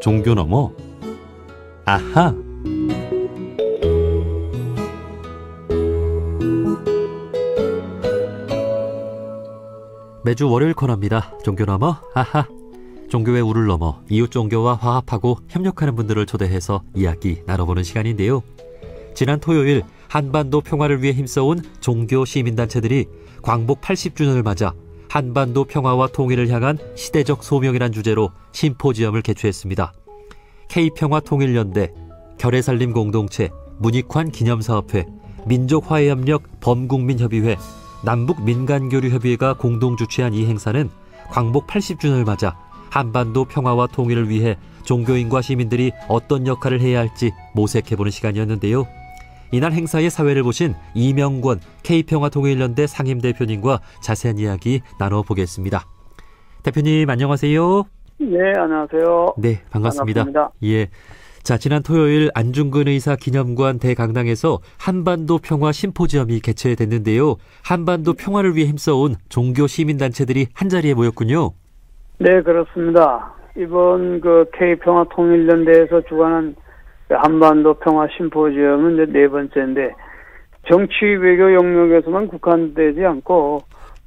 종교 너머 아하. 매주 월요일 코너입니다. 종교 너머 아하. 종교의 우를 넘어 이웃 종교와 화합하고 협력하는 분들을 초대해서 이야기 나눠보는 시간인데요. 지난 토요일 한반도 평화를 위해 힘써온 종교 시민단체들이 광복 80주년을 맞아 한반도 평화와 통일을 향한 시대적 소명이란 주제로 심포지엄을 개최했습니다. K평화통일연대, 결의살림공동체, 문익환 기념사업회, 민족화해협력 범국민협의회, 남북민간교류협의회가 공동 주최한 이 행사는 광복 80주년을 맞아 한반도 평화와 통일을 위해 종교인과 시민들이 어떤 역할을 해야 할지 모색해보는 시간이었는데요. 이날 행사의 사회를 보신 이명권 K평화통일연대 상임대표님과 자세한 이야기 나눠보겠습니다. 대표님 안녕하세요. 네, 안녕하세요. 네, 반갑습니다. 반갑습니다. 예. 자, 지난 토요일 안중근 의사 기념관 대강당에서 한반도 평화 심포지엄이 개최됐는데요. 한반도 평화를 위해 힘써온 종교 시민단체들이 한자리에 모였군요. 네, 그렇습니다. 이번 K평화통일연대에서 주관한 한반도 평화 심포지엄은 이제 네 번째인데, 정치 외교 영역에서만 국한되지 않고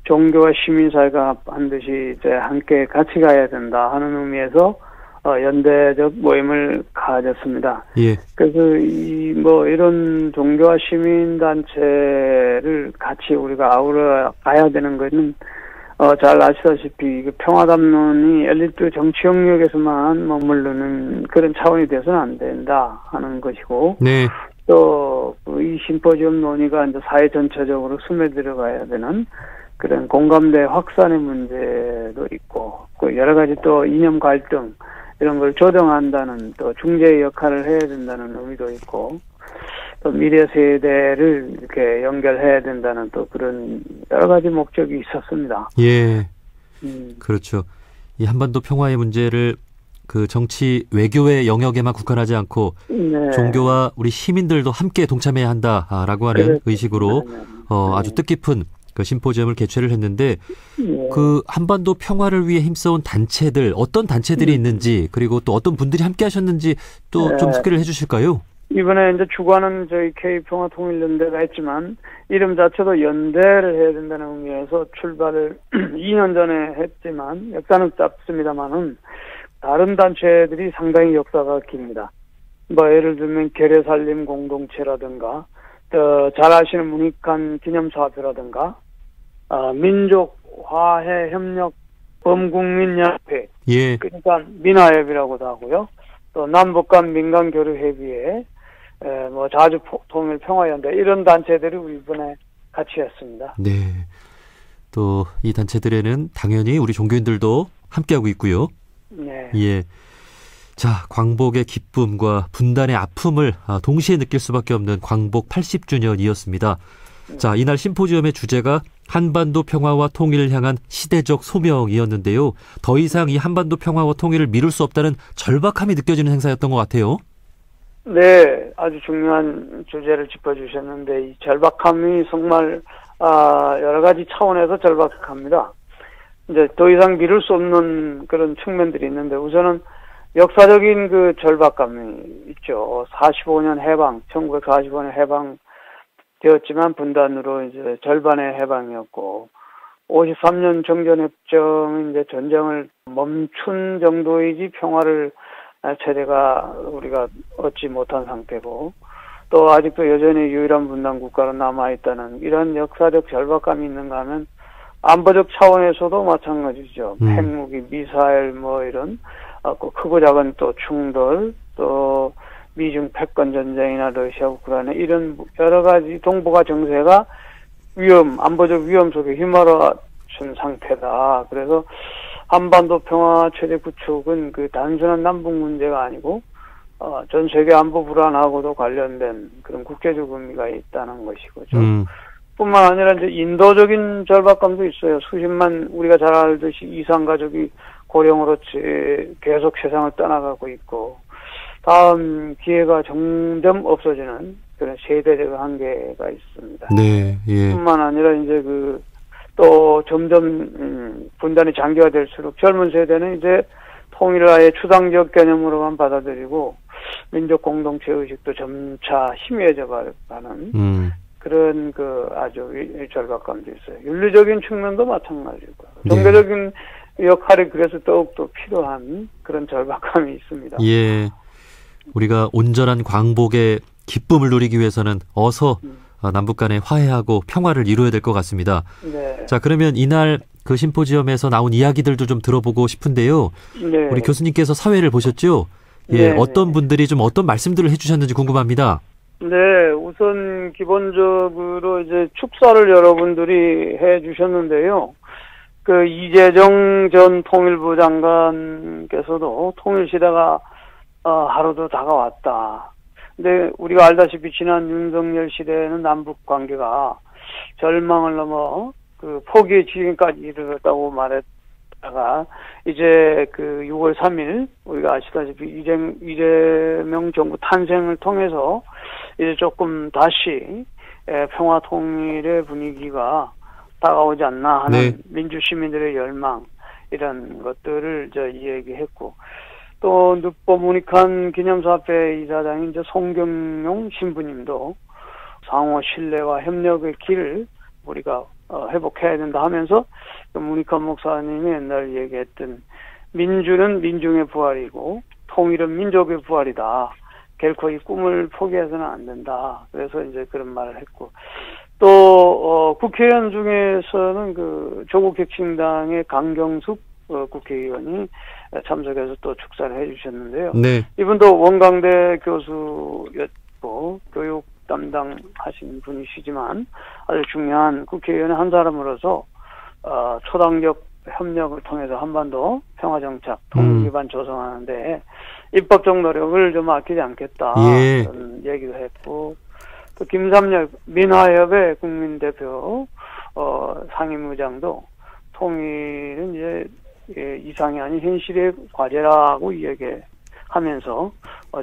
종교와 시민사회가 반드시 이제 함께 같이 가야 된다 하는 의미에서 연대적 모임을 가졌습니다. 예. 그래서 이런 종교와 시민단체를 같이 우리가 아우러 가야 되는 것은 잘 아시다시피 평화담론이 엘리트 정치 영역에서만 머무르는 그런 차원이 돼서는 안 된다 하는 것이고, 네. 또 이 심포지엄 논의가 이제 사회 전체적으로 스며들어가야 되는 그런 공감대 확산의 문제도 있고, 여러 가지 또 이념 갈등 이런 걸 조정한다는 또 중재의 역할을 해야 된다는 의미도 있고, 또 미래 세대를 이렇게 연결해야 된다는 또 그런 여러 가지 목적이 있었습니다. 예. 그렇죠. 이 한반도 평화의 문제를 그 정치 외교의 영역에만 국한하지 않고 네. 종교와 우리 시민들도 함께 동참해야 한다라고 하는 그렇죠. 의식으로 네. 아주 뜻깊은 그 심포지엄을 개최를 했는데, 네. 그 한반도 평화를 위해 힘써온 단체들, 어떤 단체들이 있는지, 그리고 또 어떤 분들이 함께 하셨는지 또 좀 소개를 해주실까요? 이번에 이제 주관은 저희 K평화통일연대가 했지만 이름 자체도 연대를 해야 된다는 의미에서 출발을 2년 전에 했지만 역사는 짧습니다만은 다른 단체들이 상당히 역사가 깁니다. 예를 들면 결의살림 공동체라든가, 잘 아시는 문익환 기념사업회라든가, 민족화해협력 범국민협회, 예. 그러니까 민화협이라고도 하고요. 또 남북 간 민간교류협의회, 자주통일 평화연대 이런 단체들이 우리 이번에 같이 했습니다. 네. 또 이 단체들에는 당연히 우리 종교인들도 함께하고 있고요. 네. 예. 자, 광복의 기쁨과 분단의 아픔을 동시에 느낄 수밖에 없는 광복 80주년이었습니다. 자, 이날 심포지엄의 주제가 한반도 평화와 통일을 향한 시대적 소명이었는데요. 더 이상 이 한반도 평화와 통일을 미룰 수 없다는 절박함이 느껴지는 행사였던 것 같아요. 네, 아주 중요한 주제를 짚어주셨는데 이 절박함이 정말 여러 가지 차원에서 절박합니다. 이제 더 이상 미룰 수 없는 그런 측면들이 있는데, 우선은 역사적인 그 절박감이 있죠. 45년 해방, 1945년 해방 되었지만 분단으로 이제 절반의 해방이었고, 53년 정전협정은 이제 전쟁을 멈춘 정도이지 평화를 최대가 우리가 얻지 못한 상태고, 또 아직도 여전히 유일한 분단 국가로 남아있다는 이런 역사적 절박감이 있는가 하면 안보적 차원에서도 마찬가지죠. 핵무기, 미사일 이런 크고 작은 또 충돌, 또 미중 패권 전쟁이나 러시아 우크라이나 이런 여러 가지 동북아 정세가 안보적 위험 속에 휘말아준 상태다. 그래서 한반도 평화 최대 구축은 그 단순한 남북 문제가 아니고 전 세계 안보 불안하고도 관련된 그런 국제적 의미가 있다는 것이고, 뿐만 아니라 이제 인도적인 절박감도 있어요. 수십만, 우리가 잘 알듯이 이산 가족이 고령으로 계속 세상을 떠나가고 있고, 다음 기회가 점점 없어지는 그런 세대적 한계가 있습니다. 네, 예. 뿐만 아니라 이제 또 점점 분단이 장기화될수록 젊은 세대는 이제 통일을 아예 추상적 개념으로만 받아들이고 민족 공동체 의식도 점차 희미해져 가는 그런 아주 절박감도 있어요. 윤리적인 측면도 마찬가지고 종교적인 역할이 그래서 더욱더 필요한 그런 절박감이 있습니다. 예, 우리가 온전한 광복의 기쁨을 누리기 위해서는 어서 남북 간에 화해하고 평화를 이루어야 될 것 같습니다. 네. 자, 그러면 이날 그 심포지엄에서 나온 이야기들도 좀 들어보고 싶은데요. 네. 우리 교수님께서 사회를 보셨죠? 예, 어떤 분들이 좀 어떤 말씀들을 해주셨는지 궁금합니다. 네, 우선 기본적으로 이제 축사를 여러분들이 해주셨는데요. 그 이재정 전 통일부 장관께서도 통일시대가 하루도 다가왔다. 근데 우리가 알다시피 지난 윤석열 시대에는 남북 관계가 절망을 넘어 그 포기의 지경까지 이르렀다고 말했다가 이제 그 6월 3일 우리가 아시다시피 이재명 정부 탄생을 통해서 이제 조금 다시 평화 통일의 분위기가 다가오지 않나 하는 민주 시민들의 열망 이런 것들을 이야기했고 또 늑보 기념사업회 이사장인 이제 송경용 신부님도 상호 신뢰와 협력의 길을 우리가 회복해야 된다 하면서 문익환 목사님이 옛날 얘기했던 민주는 민중의 부활이고 통일은 민족의 부활이다. 결코 이 꿈을 포기해서는 안 된다. 그래서 이제 그런 말을 했고 또 국회의원 중에서는 그 조국혁신당의 강경숙 국회의원이 참석해서 또 축사를 해주셨는데요. 네. 이분도 원광대 교수였고 교육 담당하신 분이시지만 아주 중요한 국회의원의 한 사람으로서 초당적 협력을 통해서 한반도 평화정착, 통일기반 조성하는데 입법적 노력을 좀 아끼지 않겠다 그런 얘기도 했고 또 김삼열 민화협의 국민대표 상임의장도 통일은 이제 이상이 아닌 현실의 과제라고 이야기하면서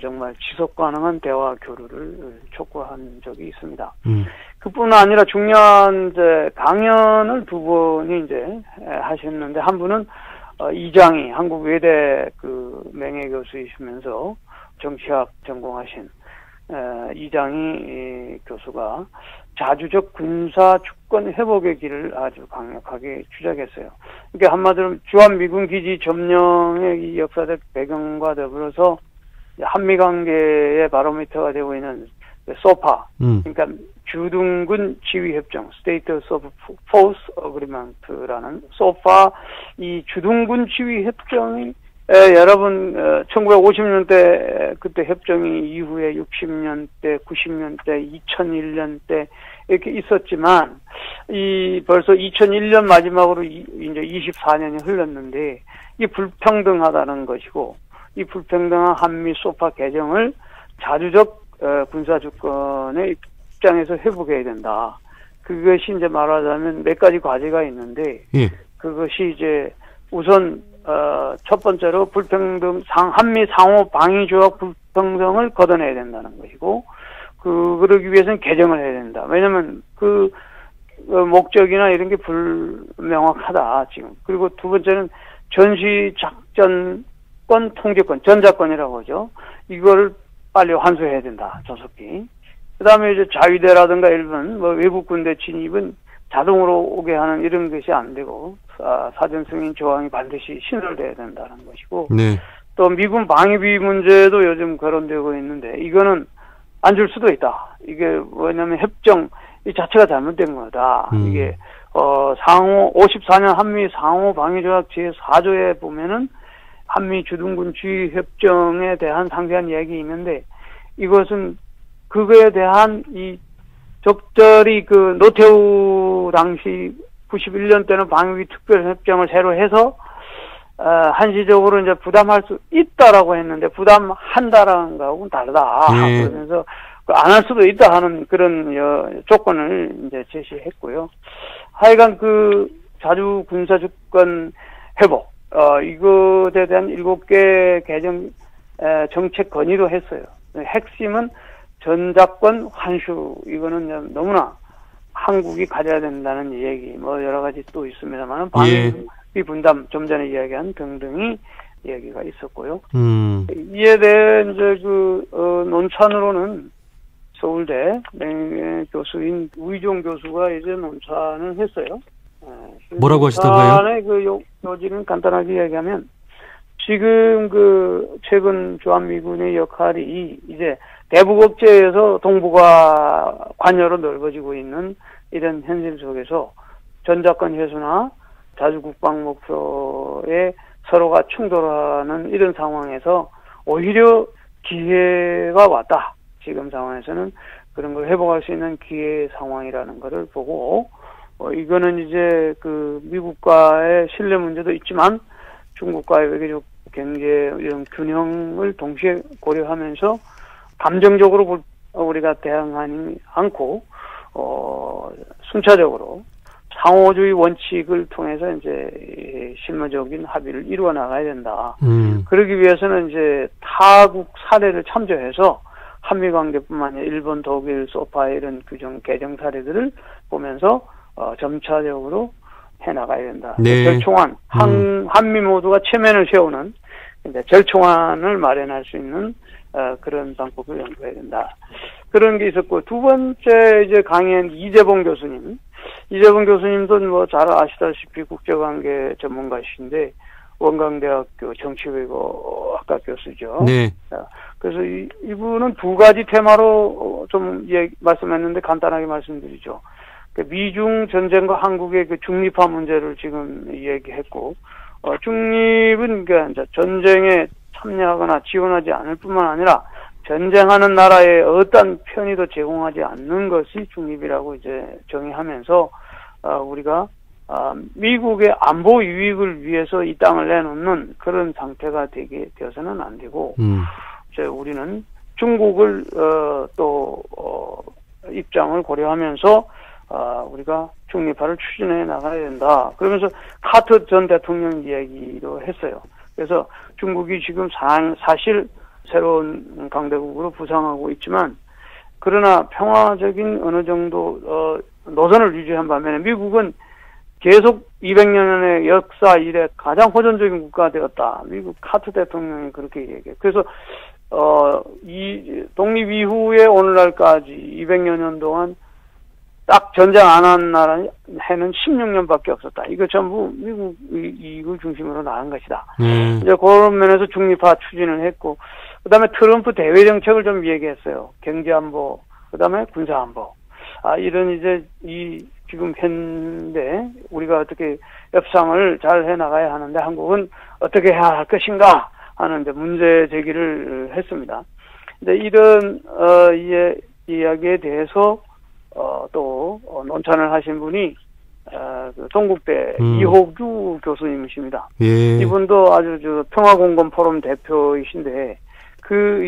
정말 지속 가능한 대화 교류를 촉구한 적이 있습니다. 그뿐 아니라 중요한 이제 강연을 두 분이 이제 하셨는데 한 분은 이장희 한국 외대 그 명예 교수이시면서 정치학 전공하신 이장희 교수가 자주적 군사 주권 회복의 길을 아주 강력하게 주장했어요. 그러니까 한마디로 주한미군 기지 점령의 이 역사적 배경과 더불어서 한미 관계의 바로미터가 되고 있는 소파, 그러니까 주둔군 지휘협정, Status of Force Agreement라는 소파 이 주둔군 지휘협정이 여러분 1950년대 그때 협정이 이후에 60년대, 90년대, 2001년대 이렇게 있었지만 이 벌써 2001년 마지막으로 이제 24년이 흘렀는데 이 불평등하다는 것이고 이 불평등한 한미 소파 개정을 자주적 군사 주권의 입장에서 회복해야 된다. 그것이 이제 말하자면 몇 가지 과제가 있는데 그것이 이제 우선 첫 번째로 불평등 한미 상호 방위 조약 불평등을 걷어내야 된다는 것이고 그러기 위해서는 개정을 해야 된다. 왜냐면 그 목적이나 이런 게 불명확하다 지금. 그리고 두 번째는 전시 작전권 통제권 전자권이라고 하죠. 이거를 빨리 환수해야 된다. 조속히. 그다음에 이제 자위대라든가 일본 외국 군대 진입은 자동으로 오게 하는 이런 것이 안 되고 사전 승인 조항이 반드시 신설돼야 된다는 것이고 또 미군 방위비 문제도 요즘 거론되고 있는데 이거는 안 줄 수도 있다. 이게 왜냐하면 협정 이 자체가 잘못된 거다. 이게 상호 54년 한미 상호 방위조약 제4조에 보면은 한미 주둔군 지휘 협정에 대한 상세한 이야기 있는데 이것은 그거에 대한 이 적절히 그 노태우 당시 91년 때는 방위비 특별협정을 새로 해서 한시적으로 이제 부담할 수 있다라고 했는데 부담한다라는 거하고는 다르다. 그러면서 안 할 수도 있다 하는 그런 조건을 이제 제시했고요. 하여간 그 자주 군사 주권 회복 이것에 대한 7개 개정 정책 건의도 했어요. 핵심은 전자권 환수 이거는 너무나 한국이 가져야 된다는 얘기 여러 가지 또 있습니다만 방위비 분담 좀 전에 이야기한 등등이 얘기가 있었고요. 이에 대해 이제 논찬으로는 서울대 교수인 우희종 교수가 이제 논찬을 했어요. 뭐라고 하시던가요? 논찬의 요지는 간단하게 얘기하면 지금 최근 주한미군의 역할이 이제 대북억제에서 동북아 관여로 넓어지고 있는 이런 현실 속에서 전작권 회수나 자주국방 목표에 서로가 충돌하는 이런 상황에서 오히려 기회가 왔다. 지금 상황에서는 그런 걸 회복할 수 있는 기회 상황이라는 것을 보고 이거는 이제 미국과의 신뢰 문제도 있지만 중국과의 외교적 경제 이런 균형을 동시에 고려하면서 감정적으로 우리가 대응하지 않고 순차적으로 상호주의 원칙을 통해서 이제 실무적인 합의를 이루어 나가야 된다. 그러기 위해서는 이제 타국 사례를 참조해서 한미 관계뿐만 아니라 일본, 독일, 소파 이런 개정 사례들을 보면서 점차적으로 해나가야 된다. 네. 절충안, 한미 모두가 체면을 세우는 절충안을 마련할 수 있는 그런 방법을 연구해야 된다. 그런 게 있었고, 두 번째 이제 강의한 이재봉 교수님도 뭐 잘 아시다시피 국제관계 전문가이신데 원광대학교 정치외교학과 교수죠. 네. 그래서 이분은 두 가지 테마로 좀 말씀했는데 간단하게 말씀드리죠. 미중 전쟁과 한국의 중립화 문제를 지금 얘기했고, 중립은 이제 전쟁에 참여하거나 지원하지 않을 뿐만 아니라 전쟁하는 나라에 어떤 편의도 제공하지 않는 것이 중립이라고 이제 정의하면서 우리가 미국의 안보 유익을 위해서 이 땅을 내놓는 그런 상태가 되어서는 안 되고, 이제 우리는 중국을 또 입장을 고려하면서 우리가 중립화를 추진해 나가야 된다. 그러면서 카터 전 대통령 이야기도 했어요. 그래서 중국이 지금 사실 새로운 강대국으로 부상하고 있지만, 그러나 평화적인 어느 정도 노선을 유지한 반면에 미국은 계속 200년의 역사 이래 가장 호전적인 국가가 되었다. 미국 카터 대통령이 그렇게 얘기해요. 그래서 이 독립 이후에 오늘날까지 200여 년 동안 딱 전쟁 안 한 나라 해는 16년밖에 없었다. 이거 전부 미국 이익을 중심으로 나간 것이다. 이제 그런 면에서 중립화 추진을 했고, 그다음에 트럼프 대외 정책을 좀 얘기했어요. 경제 안보, 그다음에 군사 안보. 이런 이제 지금 현대 우리가 어떻게 협상을 잘 해 나가야 하는데 한국은 어떻게 해야 할 것인가 하는 이제 문제 제기를 했습니다. 근데 이런 이야기에 대해서 또 논찬을 하신 분이 동국대 이호규 교수님이십니다. 예. 이분도 아주 평화공건 포럼 대표이신데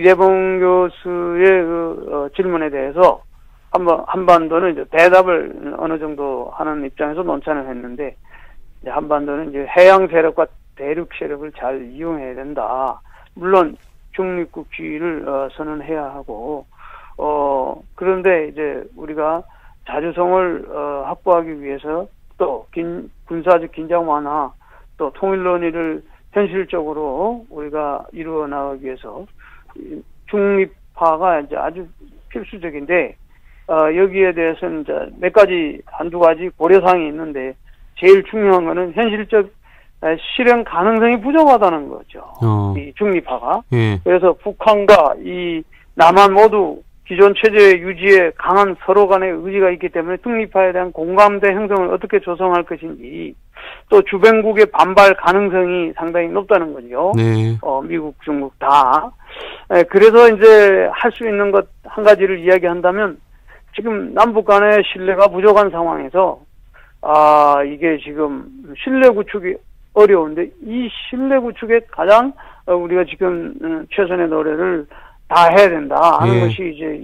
이재봉 교수의 질문에 대해서 한반도는 이제 대답을 어느 정도 하는 입장에서 논찬을 했는데, 이제 한반도는 이제 해양 세력과 대륙 세력을 잘 이용해야 된다. 물론 중립국주의를 선언해야 하고, 그런데 이제 우리가 자주성을 확보하기 위해서 또 군사적 긴장 완화, 또 통일 논의를 현실적으로 우리가 이루어 나가기 위해서 중립화가 이제 아주 필수적인데, 여기에 대해서는 이제 한두 가지 고려사항이 있는데, 제일 중요한 거는 현실적 실현 가능성이 부족하다는 거죠. 이 중립화가. 예. 그래서 북한과 이 남한 모두 기존 체제 유지에 강한 서로 간의 의지가 있기 때문에 중립화에 대한 공감대 형성을 어떻게 조성할 것인지, 또 주변국의 반발 가능성이 상당히 높다는 거죠. 네. 미국, 중국 다. 그래서 이제 할 수 있는 것 한 가지를 이야기한다면, 지금 남북 간의 신뢰가 부족한 상황에서 이게 지금 신뢰 구축이 어려운데, 이 신뢰 구축에 가장 우리가 지금 최선의 노래를 다 해야 된다 하는 것이 이제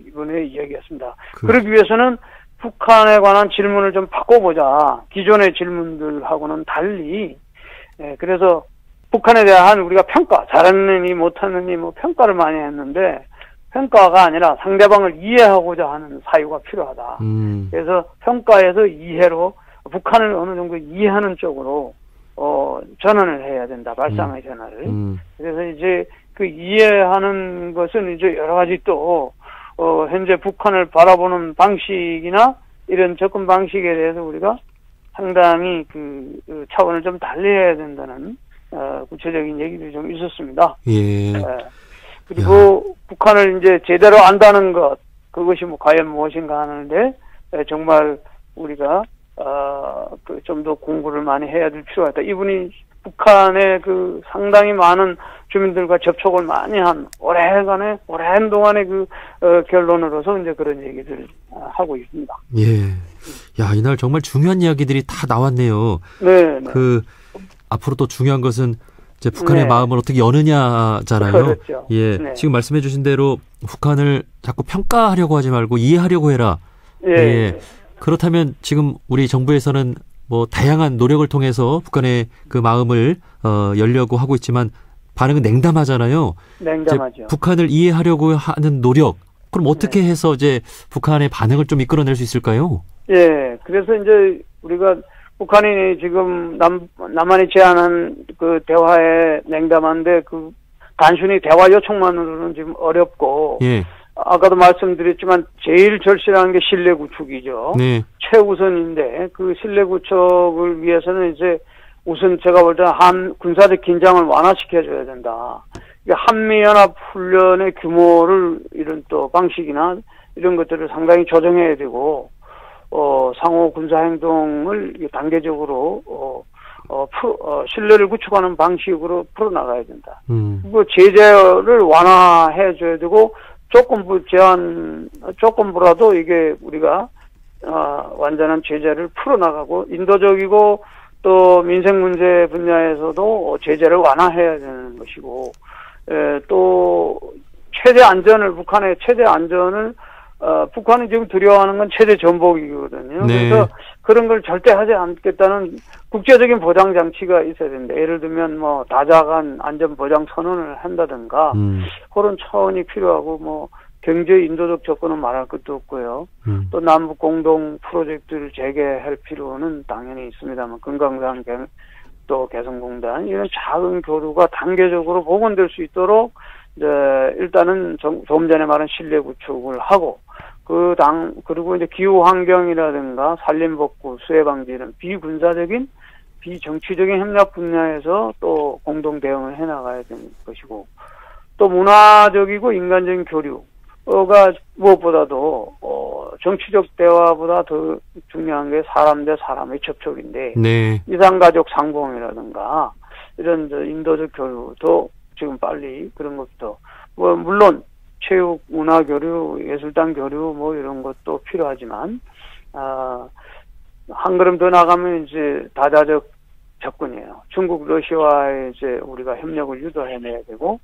이번에 이야기였습니다. 그러기 위해서는 북한에 관한 질문을 좀 바꿔보자. 기존의 질문들하고는 달리. 그래서 북한에 대한 우리가 평가, 잘했느니 못했느니 평가를 많이 했는데, 평가가 아니라 상대방을 이해하고자 하는 사유가 필요하다. 그래서 평가에서 이해로 북한을 어느 정도 이해하는 쪽으로 전환을 해야 된다. 발상의 전환을. 그래서 이제 그 이해하는 것은 이제 여러 가지 또 현재 북한을 바라보는 방식이나 이런 접근 방식에 대해서 우리가 상당히 그 차원을 좀 달리해야 된다는 구체적인 얘기들이 좀 있었습니다. 예. 그리고 북한을 이제 제대로 안다는 것, 그것이 뭐 과연 무엇인가 하는데 정말 우리가 좀 더 공부를 많이 해야 될 필요가 있다. 이분이 북한의 그 상당히 많은 주민들과 접촉을 많이 한 오랜 동안의 그 결론으로서 이제 그런 얘기들을 하고 있습니다. 예. 야, 이날 정말 중요한 이야기들이 다 나왔네요. 네. 그 앞으로 또 중요한 것은 이제 북한의 네. 마음을 어떻게 여느냐잖아요. 그렇죠. 예. 네. 지금 말씀해 주신 대로 북한을 자꾸 평가하려고 하지 말고 이해하려고 해라. 예. 그렇다면 지금 우리 정부에서는 뭐 다양한 노력을 통해서 북한의 그 마음을 열려고 하고 있지만 반응은 냉담하잖아요. 냉담하죠. 이제 북한을 이해하려고 하는 노력. 그럼 어떻게 해서 이제 북한의 반응을 좀 이끌어낼 수 있을까요? 예. 그래서 이제 우리가 북한이 지금 남한이 제안한 그 대화에 냉담한데 그 단순히 대화 요청만으로는 지금 어렵고 예. 아까도 말씀드렸지만 제일 절실한 게 신뢰 구축이죠. 네. 최우선인데 그 신뢰 구축을 위해서는 이제 우선 제가 볼 때는 군사적 긴장을 완화시켜줘야 된다. 한미연합 훈련의 규모를 이런 또 방식이나 이런 것들을 상당히 조정해야 되고 상호 군사 행동을 단계적으로 신뢰를 구축하는 방식으로 풀어나가야 된다. 그리고 제재를 완화해줘야 되고 조건부라도 이게 우리가 완전한 제재를 풀어나가고 인도적이고 또 민생 문제 분야에서도 제재를 완화해야 되는 것이고 또 북한의 최대 안전을 북한이 지금 두려워하는 건 최대 전복이거든요. 네. 그래서 그런 걸 절대 하지 않겠다는 국제적인 보장 장치가 있어야 된다. 예를 들면 뭐 다자간 안전 보장 선언을 한다든가 그런 차원이 필요하고 뭐 경제 인도적 접근은 말할 것도 없고요. 또 남북 공동 프로젝트를 재개할 필요는 당연히 있습니다만 금강산 또 개성공단 이런 작은 교류가 단계적으로 복원될 수 있도록 이제 일단은 조금 전에 말한 신뢰 구축을 하고 그리고 이제 기후 환경이라든가 산림복구, 수해 방지 이런 비군사적인 비정치적인 협력 분야에서 또 공동 대응을 해나가야 되는 것이고 또 문화적이고 인간적인 교류가 무엇보다도 정치적 대화보다 더 중요한 게 사람 대 사람의 접촉인데 네. 이산가족 상봉이라든가 이런 인도적 교류도 지금 빨리 그런 것도 뭐 물론 체육, 문화 교류, 예술단 교류 뭐 이런 것도 필요하지만 한 걸음 더 나가면 이제 다자적 접근이에요. 중국, 러시아와의 이제 우리가 협력을 유도해내야 되고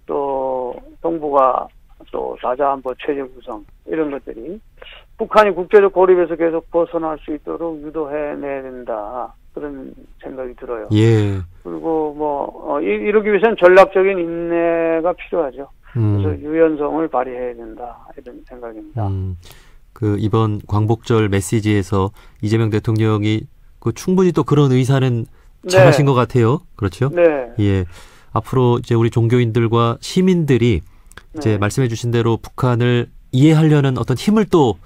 또 동북아 또 다자안보 체제 구성 이런 것들이 북한이 국제적 고립에서 계속 벗어날 수 있도록 유도해내야 된다. 그런 생각이 들어요. 예. 그리고 뭐 이러기 위해서는 전략적인 인내가 필요하죠. 그래서 유연성을 발휘해야 된다. 이런 생각입니다. 이번 광복절 메시지에서 이재명 대통령이 충분히 또 그런 의사는 잘하신 것 같아요. 그렇죠? 네. 예. 앞으로 이제 우리 종교인들과 시민들이 이제 말씀해 주신 대로 북한을 이해하려는 어떤 힘을 또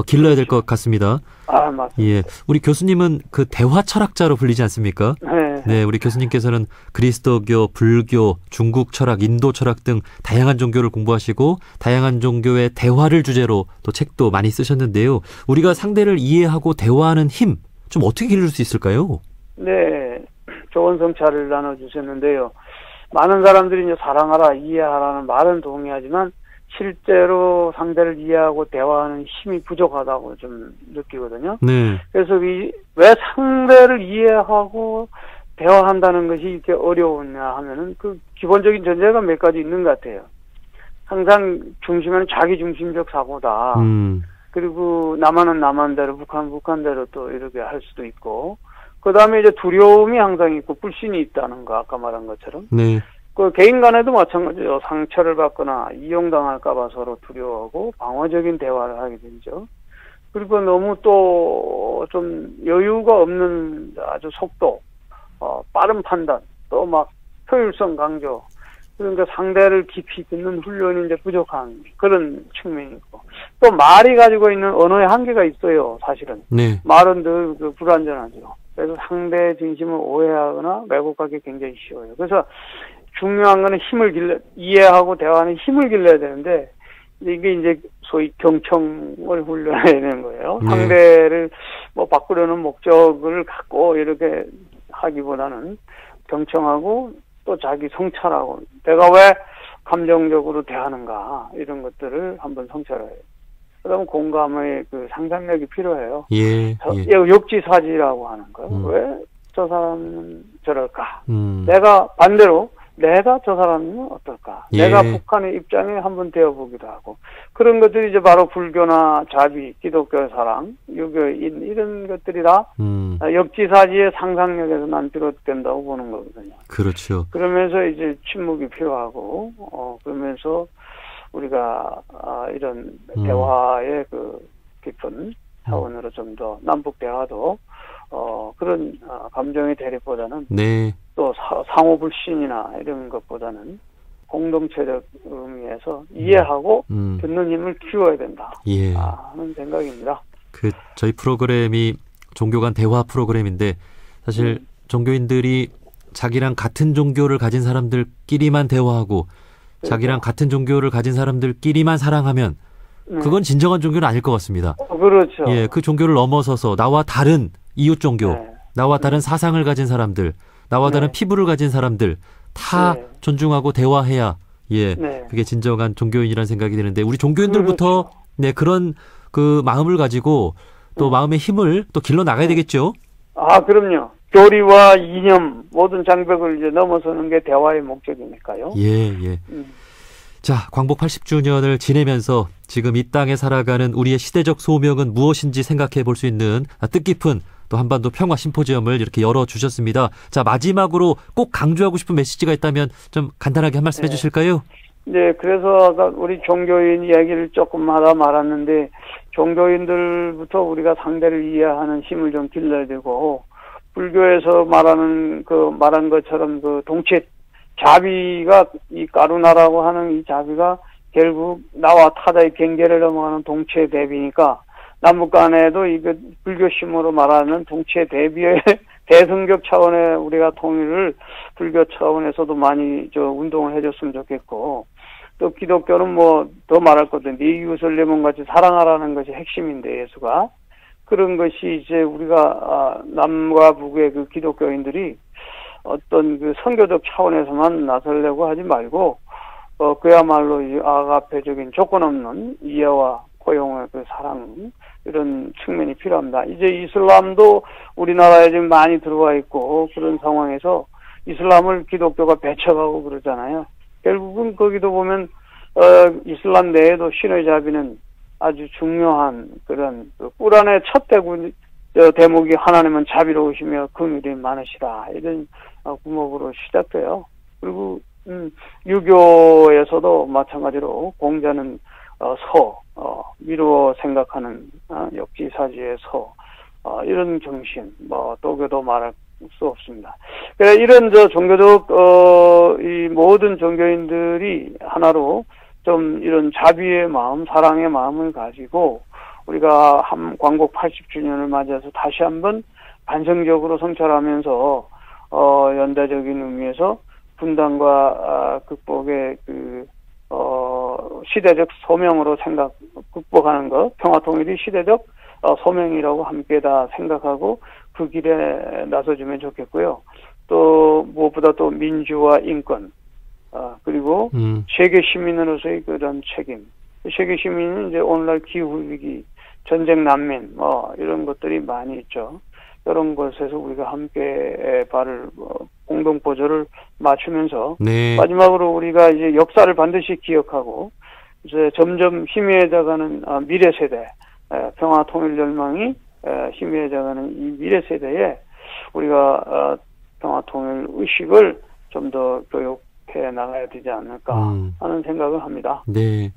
길러야 될 것 같습니다. 맞습니다. 예. 우리 교수님은 그 대화 철학자로 불리지 않습니까? 네. 네, 우리 교수님께서는 그리스도교, 불교, 중국 철학, 인도 철학 등 다양한 종교를 공부하시고 다양한 종교의 대화를 주제로 또 책도 많이 쓰셨는데요. 우리가 상대를 이해하고 대화하는 힘 좀 어떻게 기를 수 있을까요? 네, 좋은 성찰을 나눠주셨는데요. 많은 사람들이 이제 사랑하라, 이해하라는 말은 동의하지만 실제로 상대를 이해하고 대화하는 힘이 부족하다고 좀 느끼거든요. 네. 그래서 왜 상대를 이해하고 대화한다는 것이 이렇게 어려우냐 하면은 그 기본적인 전제가 몇 가지 있는 것 같아요. 항상 중심에는 자기 중심적 사고다. 그리고 남한은 남한대로, 북한대로 또 이렇게 할 수도 있고, 그 다음에 이제 두려움이 항상 있고, 불신이 있다는 거, 아까 말한 것처럼. 네. 그 개인 간에도 마찬가지죠. 상처를 받거나 이용당할까봐 서로 두려워하고, 방어적인 대화를 하게 되죠. 그리고 너무 또 좀 여유가 없는 아주 속도, 빠른 판단, 또 막 효율성 강조, 그러니까 상대를 깊이 듣는 훈련이 이제 부족한 그런 측면이 있고, 또 말이 가지고 있는 언어의 한계가 있어요, 사실은. 네. 말은 더 불완전하죠. 그래서 상대의 진심을 오해하거나 왜곡하기 굉장히 쉬워요. 그래서 중요한 거는 이해하고 대화하는 힘을 길러야 되는데, 이게 이제 소위 경청을 훈련해야 되는 거예요. 네. 상대를 뭐 바꾸려는 목적을 갖고 이렇게 하기보다는 경청하고 또 자기 성찰하고 내가 왜 감정적으로 대하는가 이런 것들을 한번 성찰해요. 그다음 공감의 그 상상력이 필요해요. 예. 역지사지라고 하는 거. 왜 저 사람은 저럴까? 내가 저 사람은 어떨까? 예. 내가 북한의 입장에 한번 되어보기도 하고 그런 것들이 이제 바로 불교나 자비, 기독교 사랑, 유교인 이런 것들이 다 역지사지의 상상력에서 난 비롯된다고 보는 거거든요. 그렇죠. 그러면서 이제 침묵이 필요하고 그러면서 우리가 이런 대화의 그 깊은 차원으로 좀 더 남북 대화도 그런 감정의 대립보다는 네. 또 상호 불신이나 이런 것보다는 공동체적 의미에서 이해하고 듣는 힘을 키워야 된다. 예. 하는 생각입니다. 저희 프로그램이 종교 간 대화 프로그램인데 사실 종교인들이 자기랑 같은 종교를 가진 사람들끼리만 대화하고 자기랑 같은 종교를 가진 사람들끼리만 사랑하면 그건 진정한 종교는 아닐 것 같습니다. 그렇죠. 예, 그 종교를 넘어서서 나와 다른 이웃 종교, 나와 다른 사상을 가진 사람들, 나와 다른 피부를 가진 사람들 다 존중하고 대화해야 그게 진정한 종교인이라는 생각이 드는데 우리 종교인들부터 그렇죠. 그런 그 마음을 가지고 또 마음의 힘을 또 길러 나가야 되겠죠. 그럼요. 교리와 이념 모든 장벽을 이제 넘어서는 게 대화의 목적이니까요. 예. 자, 광복 80주년을 지내면서 지금 이 땅에 살아가는 우리의 시대적 소명은 무엇인지 생각해 볼 수 있는 뜻깊은 또 한반도 평화 심포지엄을 이렇게 열어주셨습니다. 자, 마지막으로 꼭 강조하고 싶은 메시지가 있다면 좀 간단하게 한 말씀 해주실까요? 네, 그래서 아까 우리 종교인 이야기를 조금 하다 말았는데 종교인들부터 우리가 상대를 이해하는 힘을 좀 길러야 되고 불교에서 말한 것처럼 그 동체 자비가 이 까루나라고 하는 이 자비가 결국 나와 타자의 경계를 넘어가는 동체 대비니까 남북 간에도 이거 불교심으로 말하는 동체 대비의 대승적 차원의 우리가 통일을 불교 차원에서도 많이 운동을 해줬으면 좋겠고 또 기독교는 뭐 더 말할 것도 네 이웃을 내 몸같이 사랑하라는 것이 핵심인데 예수가 그런 것이 이제 우리가 남과 북의 그 기독교인들이 어떤 그 선교적 차원에서만 나서려고 하지 말고 그야말로 이 아가페적인 조건 없는 이해와 포용의 그 사랑 이런 측면이 필요합니다. 이제 이슬람도 우리나라에 지금 많이 들어와 있고 그런 상황에서 이슬람을 기독교가 배척하고 그러잖아요. 결국은 거기도 보면 이슬람 내에도 신의 자비는 아주 중요한 그런 꾸란의 첫 대목이 하나님은 자비로우시며 긍휼이 많으시다 이런 구목으로 시작돼요. 그리고 유교에서도 마찬가지로 공자는 미루어 생각하는 역지사지의 이런 정신 도교도 말할 수 없습니다. 그래서 이런 종교적 이 모든 종교인들이 하나로 좀 이런 자비의 마음, 사랑의 마음을 가지고 우리가 광복 80주년을 맞이해서 다시 한번 반성적으로 성찰하면서 연대적인 의미에서 분단과 극복의 시대적 소명으로 극복하는 것, 평화통일이 시대적 소명이라고 함께 다 생각하고 그 길에 나서주면 좋겠고요. 또 무엇보다 또 민주화 인권 그리고 세계 시민으로서의 그런 책임. 세계 시민은 이제 오늘날 기후 위기, 전쟁 난민 이런 것들이 많이 있죠. 이런 것에서 우리가 함께 발을 공동 보조를 맞추면서 마지막으로 우리가 이제 역사를 반드시 기억하고 이제 점점 희미해져가는 미래 세대 평화 통일 열망이 희미해져가는 이 미래 세대에 우리가 평화 통일 의식을 좀 더 교육해 나가야 되지 않을까 하는 생각을 합니다. 네,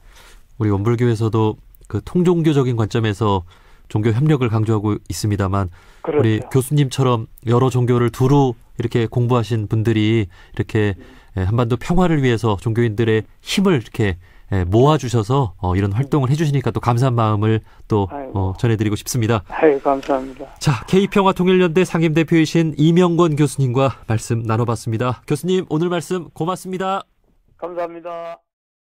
우리 원불교에서도 그 통종교적인 관점에서 종교 협력을 강조하고 있습니다만 그렇죠. 우리 교수님처럼 여러 종교를 두루 이렇게 공부하신 분들이 이렇게 한반도 평화를 위해서 종교인들의 힘을 이렇게 모아주셔서 이런 활동을 해주시니까 또 감사한 마음을 또 전해드리고 싶습니다. 아유, 감사합니다. 자, K평화통일연대 상임대표이신 이명권 교수님과 말씀 나눠봤습니다. 교수님, 오늘 말씀 고맙습니다. 감사합니다.